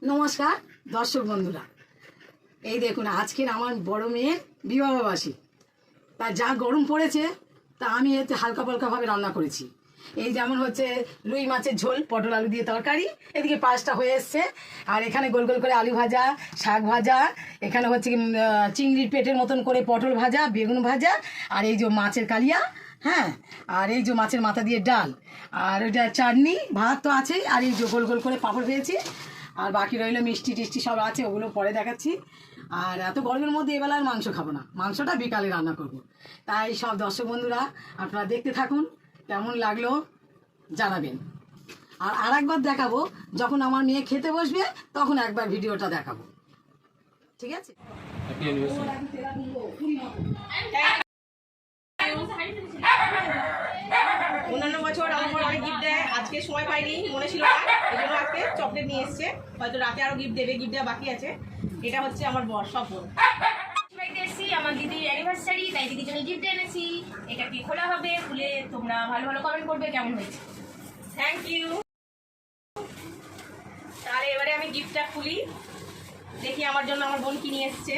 নমস্কার দর্শক বন্ধুরা, এই দেখুন আজকের আমার বড় মেয়ের বিবাহবার্ষিকী। তা যা গরম পড়েছে তা আমি এতে হালকা পালকাভাবে রান্না করেছি। এই যেমন হচ্ছে রুই মাছের ঝোল, পটল আলু দিয়ে তরকারি, এদিকে পাঁচটা হয়ে এসছে, আর এখানে গোল গোল করে আলু ভাজা, শাক ভাজা, এখানে হচ্ছে চিংড়ির পেটের মতন করে পটল ভাজা, বেগুন ভাজা, আর এই যে মাছের কালিয়া, হ্যাঁ, আর এই যে মাছের মাথা দিয়ে ডাল, আর ওইটা চাটনি, ভাত তো আছেই, আর এই যে গোল গোল করে পাঁপড় ভেজেছি, আর বাকি রইলো মিষ্টি টিষ্টি সব আছে, ওগুলো পরে দেখাচ্ছি। আর এত গরমের মধ্যে এবেলা আর মাংস খাবো না, মাংসটা বিকালে রান্না করব। তাই সব দর্শক বন্ধুরা আপনারা দেখতে থাকুন, কেমন লাগলো জানাবেন। আর আরেকবার দেখাবো, যখন আমার মেয়ে খেতে বসবে তখন একবার ভিডিওটা দেখাবো, ঠিক আছে? অন্যান্য বছর আমার অনেক গিফট দেয়, আজকে সময় পাইনি, মনে ছিল না, এই জন্য আজকে চকলেট নিয়ে এসছে। হয়তো রাতে আরো গিফট দেবে, গিফট দেওয়া বাকি আছে। এটা হচ্ছে আমার বর স্বপন। আমার দিদির অ্যানিভার্সারি, তাই দিদির জন্য গিফট এনেছি। এটা কি খোলা হবে, খুলে তোমরা ভালো ভালো কমেন্ট করবে কেমন হয়েছে। Thank you. তাহলে এবারে আমি গিফটটা খুলি, দেখি আমার জন্য আমার বোন কি নিয়ে এসছে।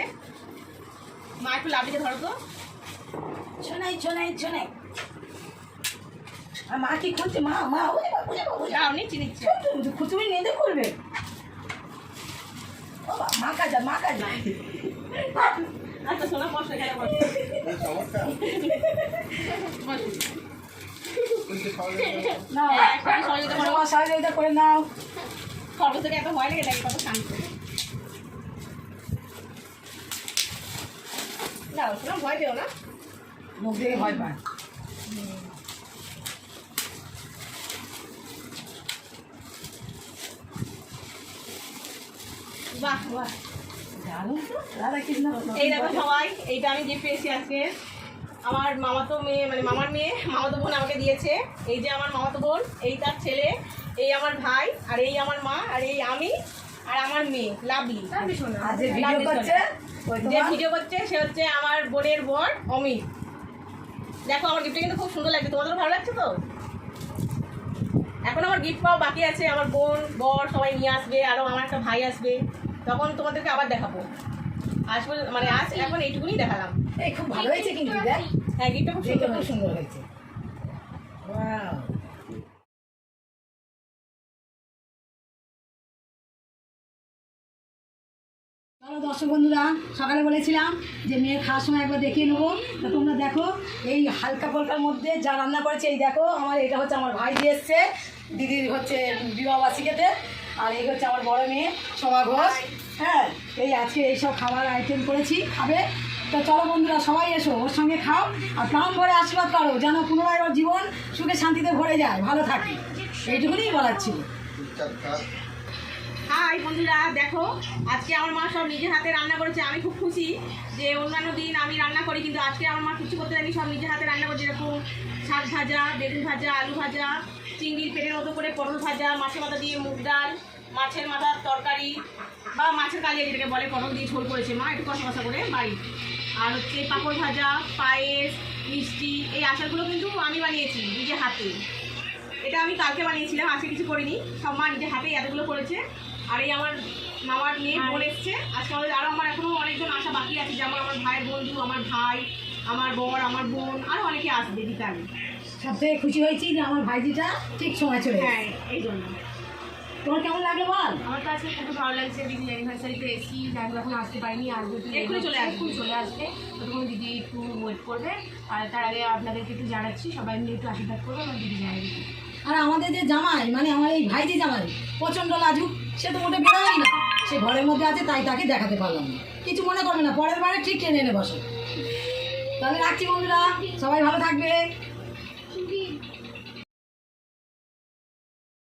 মা একটু লাভিতে ধরো তো। শোনাই শোনাই শোনাই, আর মা কি খুঁজছে? মা মা দাও নিচ্ছি নিচ্ছে। খুচুরি নিতে করবে, মা কাজা মা কাজা। আচ্ছা শোনা, বসো এখানে বসো। সহযোগিতা করে নাও। খরচ থেকে এত ভয় লেগে থাকে, কত শান্ত। দাও শোনা, ভয় পেও না। মুখ দিয়ে ভয় পায়। বাহ বাহ, রাধাকৃষ্ণ। এই দেখো সবাই, এইটা আমি গিফট পেয়েছি আজকে। আমার মামাতো মেয়ে, মানে মামার মেয়ে, মামাতো বোন আমাকে দিয়েছে। এই যে আমার মামাতো বোন, এই তার ছেলে, এই আমার ভাই, আর এই আমার মা, আর এই আমি, আর আমার মেয়ে লাভলি। আর যে ভিডিও করছে, যে ভিডিও করছে সে হচ্ছে আমার বোনের বর অমিত। দেখো আমার গিফটটা কিন্তু খুব সুন্দর লাগছে, তোমাদেরও ভালো লাগছে তো? এখন আমার গিফট পাওয়া বাকি আছে, আমার বোন বর সবাই নিয়ে আসবে, আরও আমার একটা ভাই আসবে, তখন তোমাদেরকে আবার দেখাবো। আজ মানে আজ এখন এইটুকুনি দেখালাম। এই খুব ভালো হয়েছে কিন্তু, দেখ। হ্যাঁ, গিফটটা খুব দেখতে সুন্দর, খুব সুন্দর হয়েছে। ওয়াও। চলো দর্শক বন্ধুরা, সকালে বলেছিলাম যে মেয়ের খাওয়ার সময় একবার দেখিয়ে নেবো, তা তোমরা দেখো এই হালকা পালকার মধ্যে যা রান্না করেছে। এই দেখো আমার, এটা হচ্ছে আমার ভাই দিয়ে এসছে দিদির হচ্ছে বিবাহবার্ষিকীতে, আর এই হচ্ছে আমার বড় মেয়ে সোমা ঘোষ। হ্যাঁ, এই আজকে এইসব খাবার আইটেম করেছি, খাবে। তো চলো বন্ধুরা, সবাই এসো, ওর সঙ্গে খাও, আর প্রাণ ভরে আশীর্বাদ করো যেন পুনরায় ওর জীবন সুখে শান্তিতে ভরে যায়, ভালো থাকে, এইটুকুনি বলার ছিল। হাই বন্ধুরা, দেখো আজকে আমার মা সব নিজের হাতে রান্না করেছে। আমি খুব খুশি যে অন্যান্য দিন আমি রান্না করি, কিন্তু আজকে আমার মা কিছু করতে আমি সব নিজের হাতে রান্না করছি। যেরকম শাক ভাজা, বেগুন ভাজা, আলু ভাজা, চিংড়ির পেটের মতো করে পটল ভাজা, মাছের মাথা দিয়ে মুগ ডাল, মাছের মাথার তরকারি বা মাছের কালিয়া যেটাকে বলে, পটল দিয়ে ঝোল করেছে মা একটু কষা কষা করে বাড়ি। আর হচ্ছে পাঁপড় ভাজা, পায়েস, মিষ্টি, এই আচারগুলো কিন্তু আমি বানিয়েছি নিজের হাতে। এটা আমি কালকে বানিয়েছিলাম, আজকে কিছু করিনি, সব মা নিজের হাতেই এতগুলো করেছে। আর এই আমার মামার মেয়ে বোন এসছে আজকে আমাদের, আরও আমার এখনও অনেকজন আসা বাকি আছে, যেমন আমার ভাইয়ের বন্ধু, আমার ভাই, আমার বর, আমার বোন, আরও অনেকে আসবে দিতে। আমি সব থেকে খুশি হয়েছি যে আমার ভাইজিটা ঠিক সময় চলে। হ্যাঁ, এই জন্য। তোমার কেমন লাগলো বল? আমার কাছে খুব ভালো লাগছে। দিদির অ্যানিভার্সারিতে এসি, যাই এখন আসতে পারিনি, আসবে এক্ষুনি চলে আসবে, এক্ষুনি চলে আসবে। ততক্ষণ দিদি একটু ওয়েট করবে। আর তার আগে আপনাদেরকে একটু জানাচ্ছি, সবাই মিলে একটু আশীর্বাদ করবে আমার দিদি জানাই দিদি। আর আমাদের যে জামাই, মানে আমার এই ভাইজি জামাই প্রচণ্ড লাজুক, সে তো মোটে বেরোয়ই না, সে ঘরের মধ্যে আছে, তাই তাকে দেখাতে পারলাম না। কিছু মনে করবে না, পরের বারে ঠিক টেনে এনে বসে। তাহলে রাখছি বন্ধুরা, সবাই ভালো থাকবে।